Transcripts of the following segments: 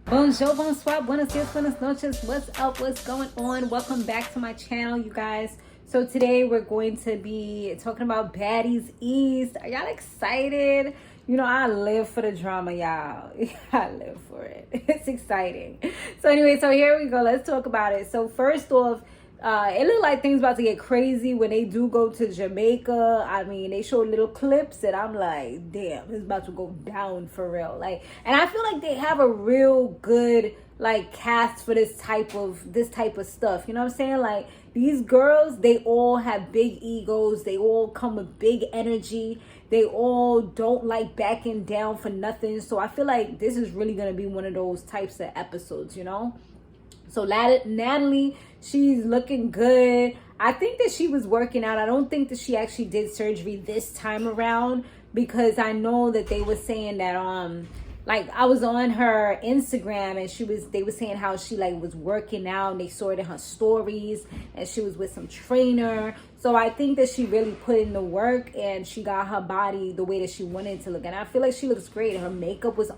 Bonjour, bonsoir, buenos dias, buenas noches. What's up? What's going on? Welcome back to my channel, you guys. So today we're going to be talking about Baddies East. Are y'all excited? You know, I live for the drama, y'all. I live for it. It's exciting. So anyway, so here we go. Let's talk about it. So first off, it looked like things about to get crazy when they do go to Jamaica. I mean, they show little clips and I'm like, damn, it's about to go down for real. Like, and I feel like they have a real good like cast for this type of stuff. You know what I'm saying? Like, these girls, they all have big egos. They all come with big energy. They all don't like backing down for nothing. So I feel like this is really going to be one of those types of episodes, you know? So Natalie, she's looking good. I think that she was working out. I don't think that she actually did surgery this time around, because I know that they were saying that like I was on her Instagram and they were saying how she like was working out, and they saw it in her stories, and she was with some trainer. So I think that she really put in the work and she got her body the way that she wanted to look. And I feel like she looks great. Her makeup was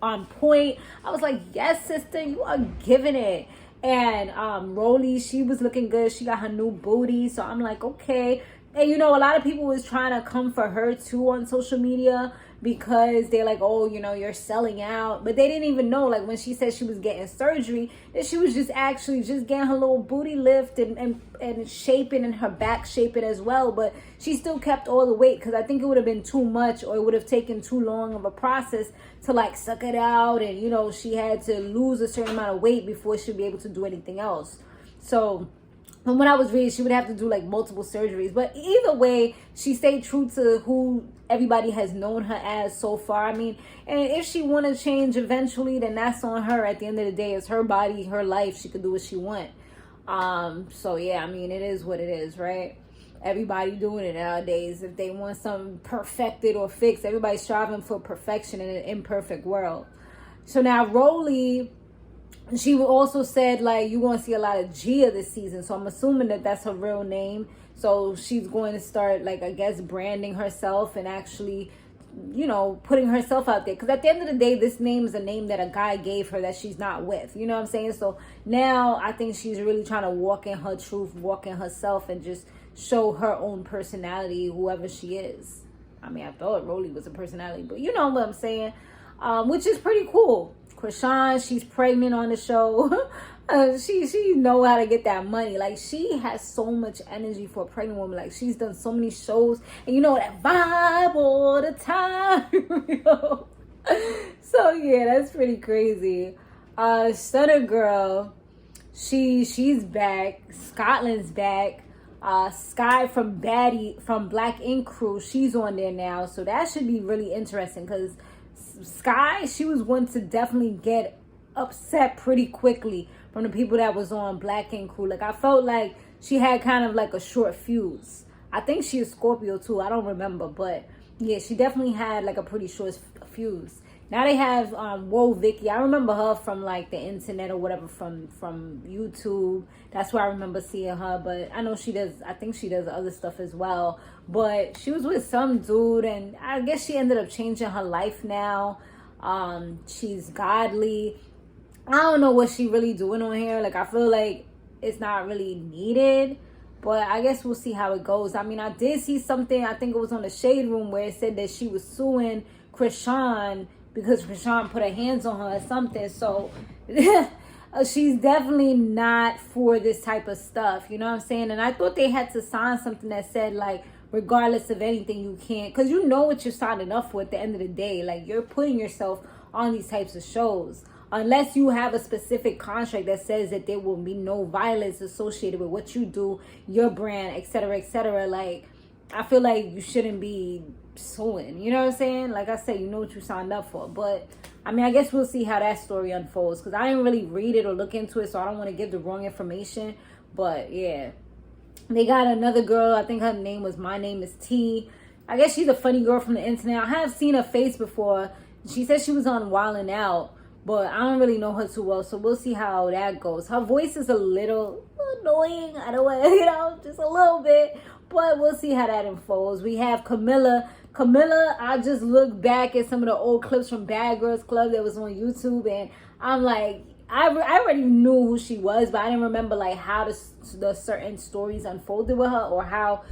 on point. I was like, yes, sister, you are giving it. And Rollie, she was looking good. She got her new booty. So I'm like, okay. And you know, a lot of people was trying to come for her too on social media, because they're like, oh, you know, you're selling out. But they didn't even know, like, when she said she was getting surgery, that she was just actually just getting her little booty lift and shaping, and her back shaping as well. But she still kept all the weight, because I think it would have been too much, or it would have taken too long of a process to like suck it out. And, you know, she had to lose a certain amount of weight before she'd be able to do anything else. So from what I was reading, she would have to do like multiple surgeries. But either way, she stayed true to who everybody has known her as so far. I mean, and if she want to change eventually, then that's on her. At the end of the day, it's her body, her life. She could do what she want. So yeah, I mean, it is what it is, right? Everybody doing it nowadays. If they want something perfected or fixed, everybody's striving for perfection in an imperfect world. So now Rollie, she also said like you're going to see a lot of Gia this season. So I'm assuming that that's her real name. So she's going to start, like, I guess, branding herself and actually, you know, putting herself out there. Because at the end of the day, this name is a name that a guy gave her that she's not with. You know what I'm saying? So now I think she's really trying to walk in her truth, walk in herself, and just show her own personality, whoever she is. I mean, I thought Rollie was a personality, but you know what I'm saying? Which is pretty cool. Chtisean, she's pregnant on the show. She know how to get that money. Like, she has so much energy for a pregnant woman. Like, she's done so many shows, and you know that vibe all the time. You know? So yeah, that's pretty crazy. Stunna girl, she's back. Scotland's back. Sky from Baddie, from Black Ink Crew, she's on there now. So that should be really interesting, because Sky, she was one to definitely get upset pretty quickly from the people that was on Black Ink Crew. Like, I felt like she had kind of like a short fuse. I think she is Scorpio too. I don't remember, but yeah, she definitely had like a pretty short fuse. Now they have Woah Vicky. I remember her from like the internet or whatever, from YouTube. That's where I remember seeing her. But I know she does, I think she does other stuff as well. But she was with some dude, and I guess she ended up changing her life now. She's godly. I don't know what she really doing on here. Like, I feel like it's not really needed. But I guess we'll see how it goes. I mean, I did see something, I think it was on the Shade Room, where it said that she was suing Chtisean because Chtisean put her hands on her or something. So she's definitely not for this type of stuff. You know what I'm saying? And I thought they had to sign something that said, like, regardless of anything, you can't. Because you know what you're signing up for at the end of the day. Like, you're putting yourself on these types of shows. Unless you have a specific contract that says that there will be no violence associated with what you do, your brand, etc., etc. Like, I feel like you shouldn't be suing. You know what I'm saying? Like I said, you know what you signed up for. But, I mean, I guess we'll see how that story unfolds. Because I didn't really read it or look into it, so I don't want to give the wrong information. But, yeah. They got another girl. I think her name was My Name Is T. I guess she's a funny girl from the internet. I have seen her face before. She said she was on Wildin' Out. But I don't really know her too well, so we'll see how that goes. Her voice is a little annoying. I don't want, you know, just a little bit. But we'll see how that unfolds. We have Camilla. Camilla, I just looked back at some of the old clips from Bad Girls Club that was on YouTube, and I'm like, I already knew who she was, but I didn't remember like how the certain stories unfolded with her, or how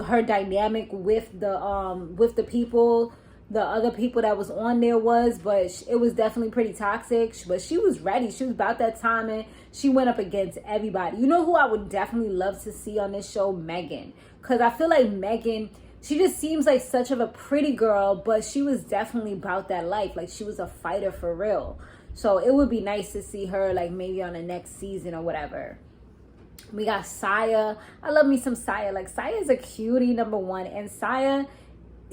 her dynamic with the people, the other people that was on there was. But it was definitely pretty toxic. But she was ready. She was about that time, and she went up against everybody. You know who I would definitely love to see on this show? Megan. Because I feel like Megan, she just seems like such of a pretty girl, but she was definitely about that life. Like, she was a fighter for real. So it would be nice to see her like maybe on the next season or whatever. We got Saya. I love me some Saya. Like, Saya is a cutie, number one. And Saya,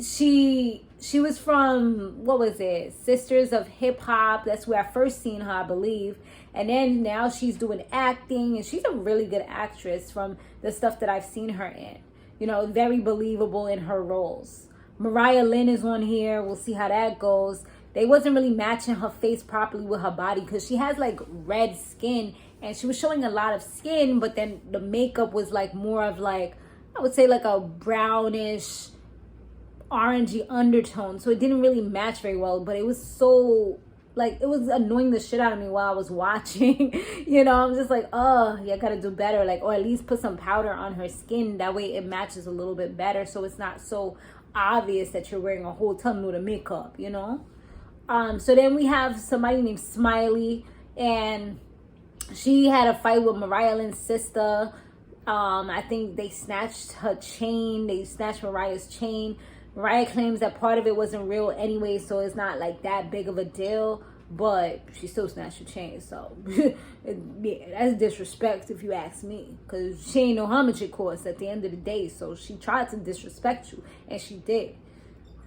she was from, what was it? Sisters of Hip Hop. That's where I first seen her, I believe. And then now she's doing acting, and she's a really good actress from the stuff that I've seen her in. You know, very believable in her roles. Mariah Lynn is on here. We'll see how that goes. They wasn't really matching her face properly with her body, because she has like red skin, and she was showing a lot of skin, but then the makeup was like more of like, I would say like a brownish, orangey undertone. So it didn't really match very well, but it was so like, it was annoying the shit out of me while I was watching. You know, I'm just like, oh, yeah, I gotta do better. Like, or at least put some powder on her skin. That way it matches a little bit better, so it's not so obvious that you're wearing a whole ton of makeup, you know? So then we have somebody named Smiley, and she had a fight with Mariah Lynn's sister. I think they snatched her chain. They snatched Mariah's chain. Mariah claims that part of it wasn't real anyway, so it's not like that big of a deal, but she still snatched her chain. So yeah, that's disrespect if you ask me, because she ain't know how much it costs at the end of the day. So she tried to disrespect you, and she did.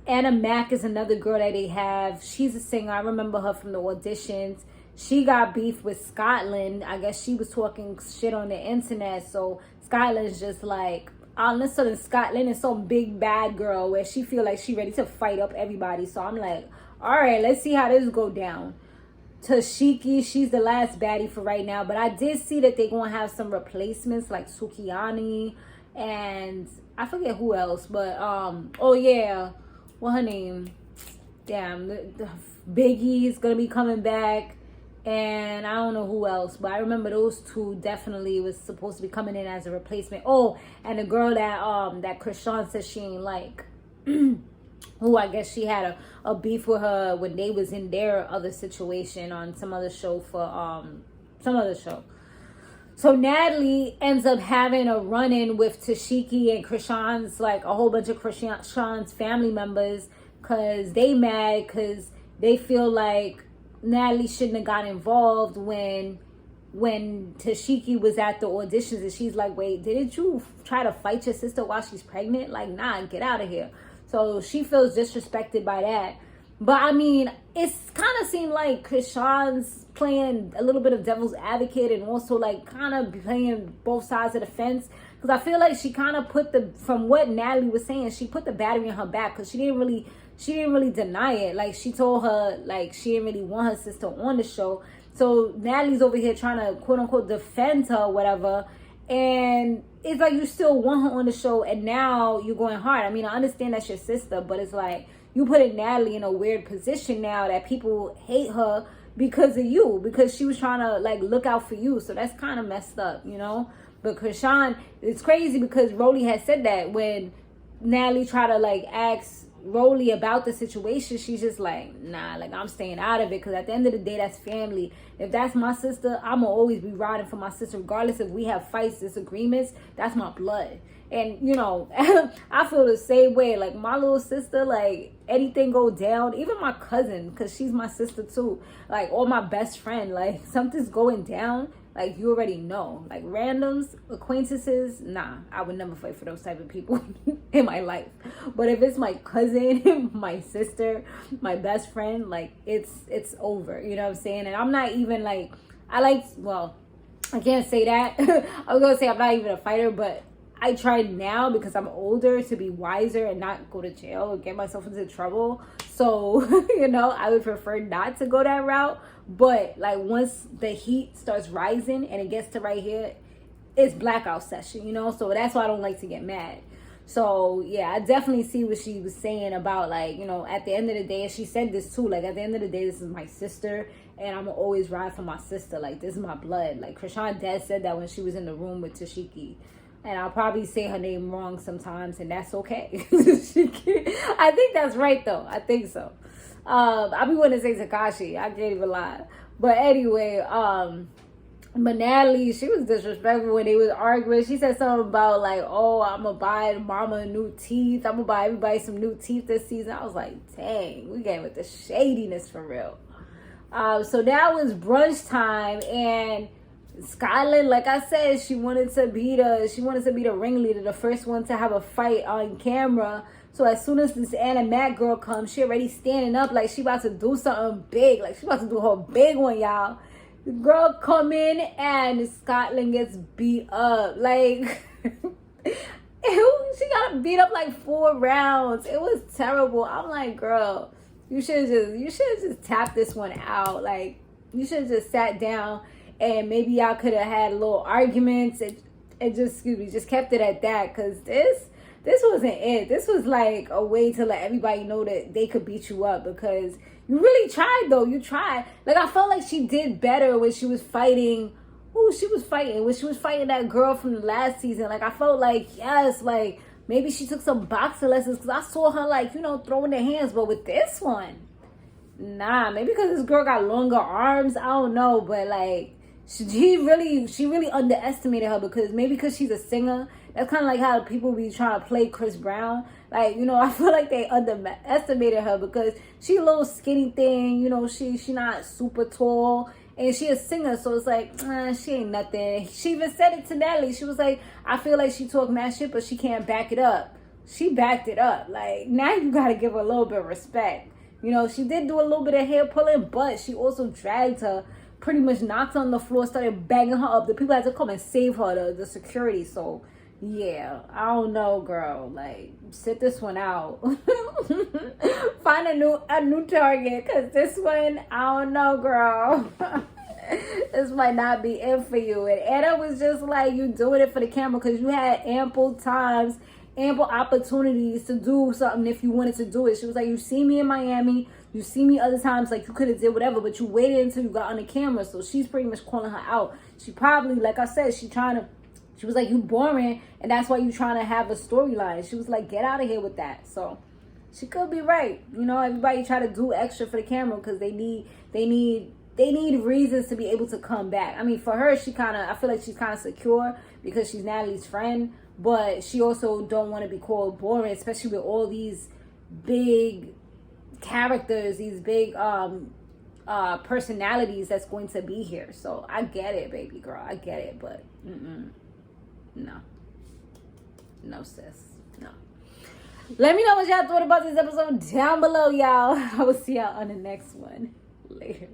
Anna Mack is another girl that they have. She's a singer. I remember her from the auditions. She got beef with Scotland. I guess she was talking shit on the internet. So Scotland's just like, all of a sudden Scotland is some big bad girl where she feel like she ready to fight up everybody. So I'm like, all right, let's see how this go down. Tashiki, she's the last baddie for right now. But I did see that they're going to have some replacements like Sukiani and I forget who else. But, oh yeah. What her name? Damn, the Biggie's gonna be coming back, and I don't know who else, but I remember those two definitely was supposed to be coming in as a replacement. Oh, and the girl that Chtisean says she ain't like, who I guess she had a beef with her when they was in their other situation on some other show for some other show. So Natalie ends up having a run-in with Tashiki and Chtisean's, like a whole bunch of Chtisean's family members, because they mad because they feel like Natalie shouldn't have got involved when Tashiki was at the auditions, and she's like, wait, didn't you try to fight your sister while she's pregnant? Like, nah, get out of here. So she feels disrespected by that. But I mean, it's kind of seemed like Chtisean's playing a little bit of devil's advocate, and also like kind of playing both sides of the fence. Because I feel like she kind of put from what Natalie was saying, she put the battery in her back, because she didn't really deny it. Like, she told her like she didn't really want her sister on the show. So Natalie's over here trying to quote unquote defend her or whatever. And it's like, you still want her on the show, and now you're going hard. I mean, I understand that's your sister, but it's like, you putting Natalie in a weird position now that people hate her because of you, because she was trying to like look out for you. So that's kind of messed up, you know. But Chtisean, it's crazy because Rollie had said that when Natalie tried to like ask Rollie about the situation, she's just like, nah, like, I'm staying out of it, because at the end of the day, that's family. If that's my sister, I'm gonna always be riding for my sister, regardless if we have fights, disagreements. That's my blood. And you know, I feel the same way. Like, my little sister, like, anything go down, even my cousin, because she's my sister too, like, or my best friend, like, something's going down, like, you already know. Like, randoms, acquaintances, nah, I would never fight for those type of people in my life. But if it's my cousin, my sister, my best friend, like, it's over, you know what I'm saying? And I'm not even like, well, I can't say that. I was gonna say I'm not even a fighter, but I try now, because I'm older, to be wiser and not go to jail or get myself into trouble. So, you know, I would prefer not to go that route. But like, once the heat starts rising and it gets to right here, it's blackout session, you know. So that's why I don't like to get mad. So yeah, I definitely see what she was saying about, like, you know, at the end of the day, and she said this too, like, at the end of the day, this is my sister, and I'm always ride for my sister. Like, this is my blood. Like, Krishan dad said that when she was in the room with Tashiki. And I'll probably say her name wrong sometimes, and that's okay. I think that's right, though. I think so. I be wanting to say Takashi. I can't even lie. But anyway, but Natalie, she was disrespectful when they was arguing. She said something about, like, oh, I'm going to buy mama new teeth. I'm going to buy everybody some new teeth this season. I was like, dang, we getting with the shadiness for real. So that was brunch time, and Skyland, like I said, she wanted to be the ringleader, the first one to have a fight on camera. So as soon as this Anna Mac girl comes, she already standing up like she about to do something big. Like she about to do her big one, y'all. The girl come in and Scotland gets beat up. Like, she got beat up like 4 rounds. It was terrible. I'm like, girl, you should have just tapped this one out. Like, you should have just sat down and maybe y'all could have had little arguments and just kept it at that. Cause this wasn't it. This was like a way to let everybody know that they could beat you up, because you really tried, though. You tried. Like, I felt like she did better when she was fighting. When she was fighting that girl from the last season. Like, I felt like, yes, like, maybe she took some boxing lessons, because I saw her, like, throwing her hands. But with this one, nah, maybe because this girl got longer arms. I don't know. But, like, she really underestimated her, because she's a singer. That's kind of like how people be trying to play Chris Brown. Like, I feel like they underestimated her, because she a little skinny thing. She not super tall, and she a singer, so it's like, she ain't nothing. She even said it to Natalie. She was like, I feel like she talk mad shit, but she can't back it up. She backed it up. Like, now you gotta give her a little bit of respect. She did do a little bit of hair pulling, but she also dragged her, pretty much knocked her on the floor, started banging her up. The people had to come and save her, the security. So yeah, I don't know, girl. Like, sit this one out. Find a new target, because this one, I don't know, girl. This might not be it for you. And Anna was just like, you doing it for the camera, because you had ample opportunities to do something if you wanted to do it. She was like, you see me in Miami, you see me other times, like, you could have did whatever, but you waited until you got on the camera. So she's pretty much calling her out. She probably, like I said, she was like, you boring, and that's why you trying to have a storyline. She was like, get out of here with that. So she could be right. Everybody try to do extra for the camera because they need reasons to be able to come back. I mean, for her, I feel like she's kind of secure because she's Natalie's friend, but she also don't want to be called boring, especially with all these big characters, these big personalities that's going to be here. So I get it, baby girl. I get it, but no sis, no. Let me know what y'all thought about this episode down below, y'all. I will see y'all on the next one later.